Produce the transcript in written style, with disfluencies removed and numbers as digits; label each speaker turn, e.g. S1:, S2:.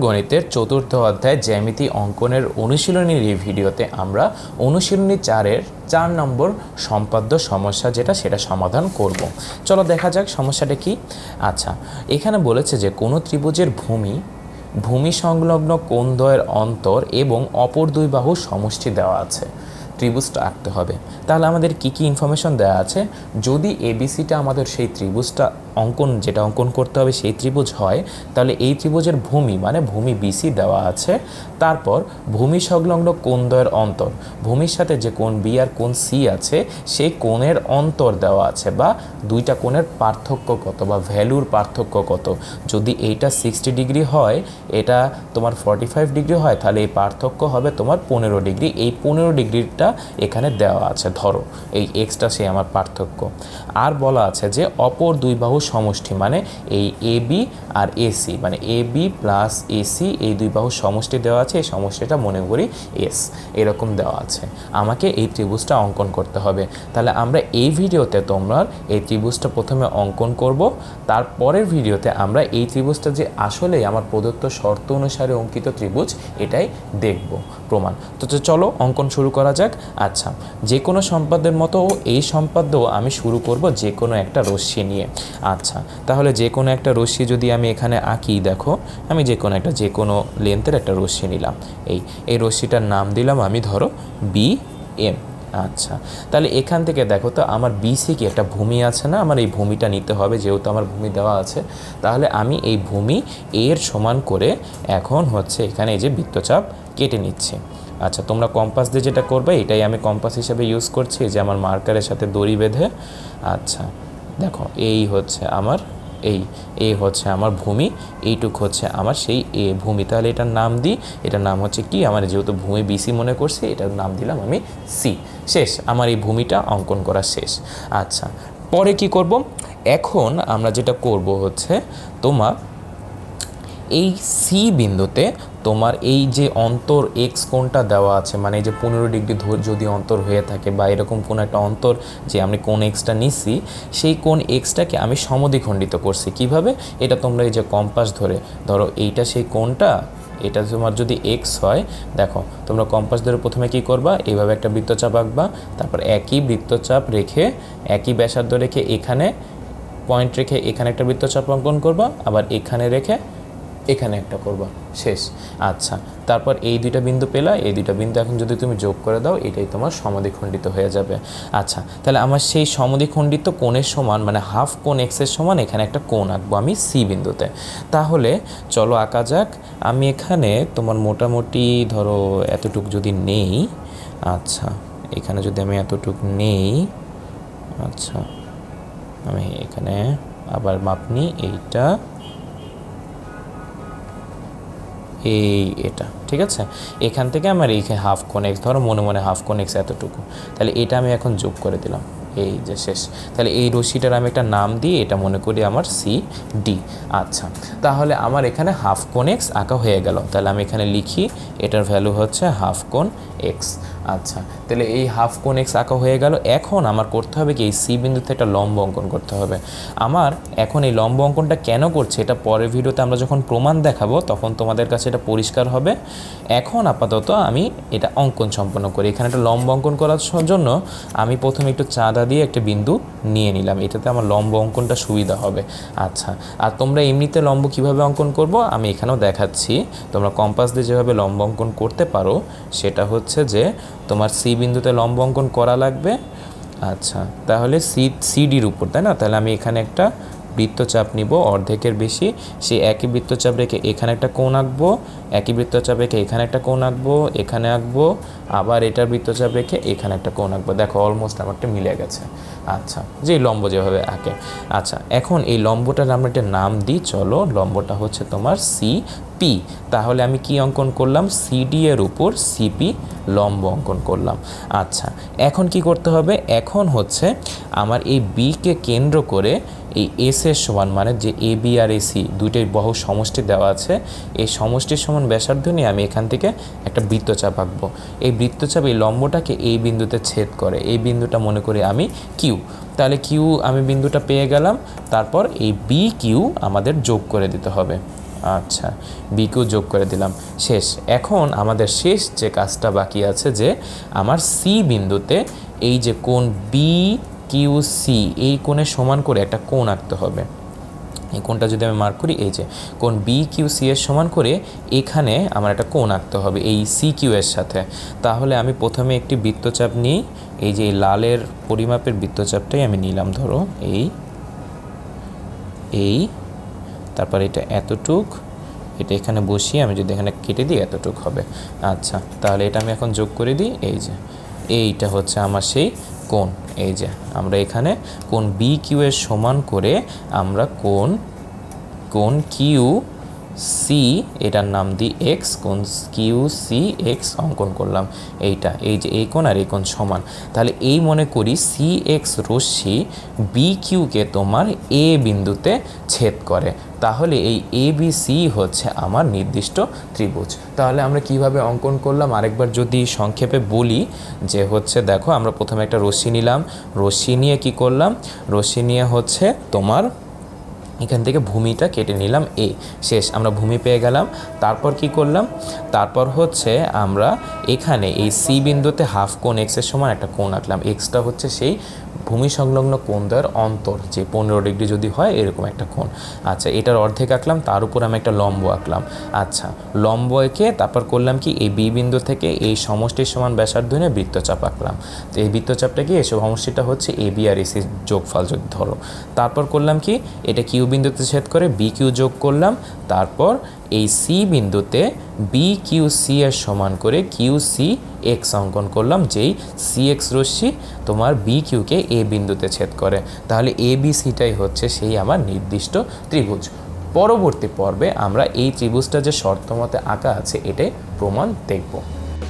S1: গণিতের চতুর্থ অধ্যায় জ্যামিতি অঙ্কনের অনুশীলনীর এই ভিডিওতে আমরা অনুশীলনী 4-এর 4 নম্বর সম্পাদ্য সমস্যা সেটা সমাধান করব। চলো দেখা যাক সমস্যাটা কি। আচ্ছা, এখানে বলেছে যে কোনো ত্রিভুজের ভূমি সংলগ্ন কোণদ্বয়ের অন্তর এবং অপর দুই বাহুর সমষ্টি দেওয়া আছে। ত্রিভুজটা আঁকতে হবে। তাহলে আমাদের কি কি ইনফরমেশন দেওয়া আছে? যদি এবিসিটা আমাদের সেই ত্রিভুজটা অঙ্কন করতে হবে সেই ত্রিভুজ হয়, তাহলে এই ত্রিভুজের ভূমি বিসি দেওয়া আছে। তারপর ভূমি সংলগ্ন কোণদ্বয়ের অন্তর, ভূমির সাথে যে কোণ বি আর কোণ সি আছে সেই কোণের অন্তর দেওয়া আছে, বা দুইটা কোণের পার্থক্য কত বা ভ্যালুর পার্থক্য কত। যদি এইটা 60 ডিগ্রি হয়, এটা তোমার 45 ডিগ্রি হয়, তাহলে এই পার্থক্য হবে তোমার 15 ডিগ্রি। এই 15 ডিগ্রিটা এখানে দেওয়া আছে, ধরো এই এক্সটা সে আমার পার্থক্য। আর বলা আছে যে অপর দুই বাহু সমষ্টি, মানে এই এ বি আর এসি, মানে এ বি প্লাস এসি এই দুই বাহু সমষ্টি দেওয়া আছে। এই সমষ্টিটা মনে করি এস, এরকম দেওয়া আছে। আমাকে এই ত্রিভুজটা অঙ্কন করতে হবে। তাহলে আমরা এই ভিডিওতে তোমরা এই ত্রিভুজটা প্রথমে অঙ্কন করব, তারপরের ভিডিওতে আমরা এই ত্রিভুজটা যে আসলেই আমার প্রদত্ত শর্ত অনুসারে অঙ্কিত ত্রিভুজ এটাই দেখব প্রমাণ। তো চলো অঙ্কন শুরু করা যাক। আচ্ছা, যে কোনো সম্পাদ্যের মতো এই সম্পাদ্য আমি শুরু করব যে কোনো একটা রশ্মি নিয়ে। আচ্ছা, তাহলে যে কোনো একটা রশ্মি যদি আমি এখানে আঁকি, দেখো আমি যে কোনো লেন্থের একটা রশ্মি নিলাম। এই রশ্মিটার নাম দিলাম আমি, ধরো বি এম। আচ্ছা, তাহলে এখান থেকে দেখো তো আমার বিসি কি একটা ভূমি আছে না, আমার এই ভূমিটা নিতে হবে, যেহেতু আমার ভূমি দেওয়া আছে। তাহলে আমি এই ভূমি এর সমান করে এখন এখানে এই যে বৃত্তচাপ কেটে নিচ্ছি। আচ্ছা, তোমরা কম্পাস দিয়ে যেটা করবে এটাই আমি কম্পাস হিসেবে ইউজ করছি, যে আমার মার্কারের সাথে দড়ি বেঁধে। আচ্ছা দেখো, এই আমার আমার ভূমি, এইটুক আমার সেই ভূমি। তাহলে এটার নাম দিই, এটার নাম কি, আমার যেহেতু ভূমি বিসি মনে করছি, এটার নাম দিলাম আমি সি। শেষ, আমার এই ভূমিটা অঙ্কন করা শেষ। আচ্ছা, পরে কি করব? এখন আমরা যেটা করব তোমার এই সি বিন্দুতে তোমার এই যে অন্তর এক্স কোণটা দেওয়া আছে, মানে এই যে 15 ডিগ্রি যদি অন্তর হয়ে থাকে, বা এরকম কোনো একটা অন্তর যে আমি কোণ এক্সটা নিছি, সেই কোণ এক্সটাকে আমি সমদ্বিখণ্ডিত করছি। কিভাবে? এটা তোমরা এই যে কম্পাস ধরো এইটা সেই কোণটা, এটা তোমার যদি এক্স হয়, দেখো তোমরা কম্পাস ধরে প্রথমে কি করবা, এইভাবে একটা বৃত্তচাপ আঁকবা। তারপর একই বৃত্তচাপ রেখে, একই ব্যাসার্ধ রেখে এখানে পয়েন্ট রেখে এখানে একটা বৃত্তচাপ অঙ্কন করবা, আবার এখানে রেখে এখানে একটা করবা। শেষ। আচ্ছা, তারপর এই দুইটা বিন্দু পেলা, এই দুইটা বিন্দু এখন যদি তুমি যোগ করে দাও, এটাই তোমার সমদ্বিখণ্ডিত হয়ে যাবে। আচ্ছা, তাহলে আমার সেই সমদ্বিখণ্ডিত কোণের সমান, মানে হাফ কোণ এক্সের সমান এখানে একটা কোণ আঁকবো আমি সি বিন্দুতে। তাহলে চলো আঁকা যাক। আমি এখানে তোমার মোটামুটি ধরো এতটুক যদি নেই। আচ্ছা, এখানে যদি আমি এতটুক নেই, আচ্ছা আমি এখানে আবার মাপ নিই, এইটা এটা ঠিক আছে। এখান থেকে আমার এইখানে হাফ কোণ এক্স, ধরো মনে মনে হাফ কোণ এক্স এতটুকু, তাহলে এটা আমি এখন যোগ করে দিলাম, এই যে শেষ। তাহলে এই রশ্মিটার আমি একটা নাম দিই, এটা মনে করি আমার সি ডি। আচ্ছা, তাহলে আমার এখানে হাফ কোণ এক্স আঁকা হয়ে গেল। তাহলে আমি এখানে লিখি এটার ভ্যালু হাফ কোণ এক্স। আচ্ছা, তাহলে এই হাফ কোণ এক্স আঁকা হয়ে গেল। এখন আমার করতে হবে কি, এই সি বিন্দুতে একটা লম্ব অঙ্কন করতে হবে। আমার এখন এই লম্ব অঙ্কনটা কেন করছে, এটা পরের ভিডিওতে আমরা যখন প্রমাণ দেখাবো তখন তোমাদের কাছে এটা পরিষ্কার হবে। এখন আপাতত আমি এটা অঙ্কন সম্পন্ন করি। এখানে একটা লম্ব অঙ্কন করার জন্য আমি প্রথমে একটু চাঁদা দিয়ে একটা বিন্দু নিয়ে নিলাম, এটাতে আমার লম্ব অঙ্কনটা সুবিধা হবে। আচ্ছা, আর তোমরা এমনিতে লম্ব কিভাবে অঙ্কন করব আমি এখানেও দেখাচ্ছি। তোমরা কম্পাস দিয়ে যেভাবে লম্ব অঙ্কন করতে পারো, সেটা যে তোমার সি বিন্দুতে লম্ব অঙ্কন করা লাগবে। আচ্ছা, তাহলে সিডির উপর, তাই না? তাহলে আমি এখানে একটা বৃত্তচাপ নিব অর্ধেকের বেশি, সেই একই বৃত্তচাপ রেখে এখানে একটা কোণ আঁকবো, একই বৃত্তচাপ রেখে এখানে একটা কোণ আঁকবো, এখানে আঁকবো, আবার এটার বৃত্তচাপ রেখে এখানে একটা কোণ আঁকবো। দেখো অলমোস্ট আমারটা মিলে গেছে। আচ্ছা, যে লম্ব যেভাবে আঁকে। আচ্ছা, এখন এই লম্বটার আমরা একটা নাম দিই। চলো, লম্বটা তোমার সি পি। তাহলে আমি কি অঙ্কন করলাম, সিডি এর উপর সিপি লম্ব অঙ্কন করলাম। আচ্ছা, এখন কি করতে হবে, এখন আমার এই বিকে কেন্দ্র করে এই এস এর সমান, মানে যে এ বি আর এসি দুইটাই বাহু সমষ্টি দেওয়া আছে, এই সমষ্টির সমান ব্যাসার্ধ নিয়ে আমি এখান থেকে একটা বৃত্তচাপ আঁকবো। এই বৃত্তচাপ এই লম্বটাকে এই বিন্দুতে ছেদ করে, এই বিন্দুটা মনে করি আমি কিউ। তাহলে কিউ আমি বিন্দুটা পেয়ে গেলাম। তারপর এই বি কিউ আমাদের যোগ করে দিতে হবে। আচ্ছা, বি কিউ যোগ করে দিলাম, শেষ। এখন আমাদের শেষ যে কাজটা বাকি আছে, যে আমার সি বিন্দুতে এই যে কোণ বি কিউ সি, এই কোণের সমান করে একটা কোণ আঁকতে হবে। এই কোণটা যদি আমি মার্ক করি, এই যে কোণ বি কিউ সি এর সমান করে এখানে আমার একটা কোণ আঁকতে হবে এই সি কিউ এর সাথে। তাহলে আমি প্রথমে একটি বৃত্তচাপ নিই, এই যে লালের পরিমাপের বৃত্তচাপটাই আমি নিলাম, ধরো এই তারপর এটা এতটুক, এটা এখানে বসিয়ে আমি যদি এখানে কেটে দিই এতটুক হবে। আচ্ছা, তাহলে এটা আমি এখন যোগ করে দিই। এই যে এইটা হচ্ছে আমার সেই কোণ। এই যে আমরা এখানে কোণ বি কিউ এর সমান করে আমরা কোণ কিউ সি, এটার নাম দিই এক্স, কোণ কিউ সি এক্স অঙ্কন করলাম। এইটা, এই যে এই কোণ আর এই কোণ সমান। তাহলে এই মনে করি সি এক্স রশ্মি বি কিউকে তোমার এ বিন্দুতে ছেদ করে। তাহলে এই এ বি সি হচ্ছে আমার নির্দিষ্ট ত্রিভুজ। তাহলে আমরা কিভাবে অঙ্কন করলাম আরেকবার যদি সংক্ষেপে বলি, যে হচ্ছে দেখো আমরা প্রথমে একটা রশ্মি নিলাম, রশ্মি নিয়ে কি করলাম, রশ্মি নিয়ে হচ্ছে তোমার এখান থেকে ভূমিটা কেটে নিলাম, এ, শেষ, আমরা ভূমি পেয়ে গেলাম। তারপর কি করলাম, তারপর হচ্ছে আমরা এখানে এই সি বিন্দুতে হাফ কোণ এক্সের সমান একটা কোণ আঁকলাম। এক্সটা হচ্ছে সেই ভূমি সংলগ্ন কোণদ্বয়ের অন্তর, যে 15 ডিগ্রি যদি হয় এরকম একটা কোণ। আচ্ছা, এটার অর্ধেক আঁকলাম, তার উপর আমি একটা লম্ব আঁকলাম। আচ্ছা, লম্ব এঁকে তারপর করলাম কি, এই বি বিন্দু থেকে এই সমষ্টির সমান ব্যাসার্ধ নিয়ে বৃত্তচাপ আঁকলাম। তো এই বৃত্তচাপটা কি, এই সমষ্টিটা হচ্ছে এ বি আর এসির যোগফল যদি ধরো। তারপর করলাম কি, এটা কিউ বিন্দুতে ছেদ করে বি কিউ যোগ করলাম। তারপর এই সি বিন্দুতে বি কিউ সি এর সমান করে কিউ সি এক্স অঙ্কন করলাম, যেই সি এক্স রশ্মি তোমার বি কিউকে এ বিন্দুতে ছেদ করে। তাহলে এ বি সিটাই হচ্ছে সেই আমার নির্দিষ্ট ত্রিভুজ। পরবর্তী পর্বে আমরা এই ত্রিভুজটা যে শর্ত মতে আঁকা আছে এটাই প্রমাণ দেখব।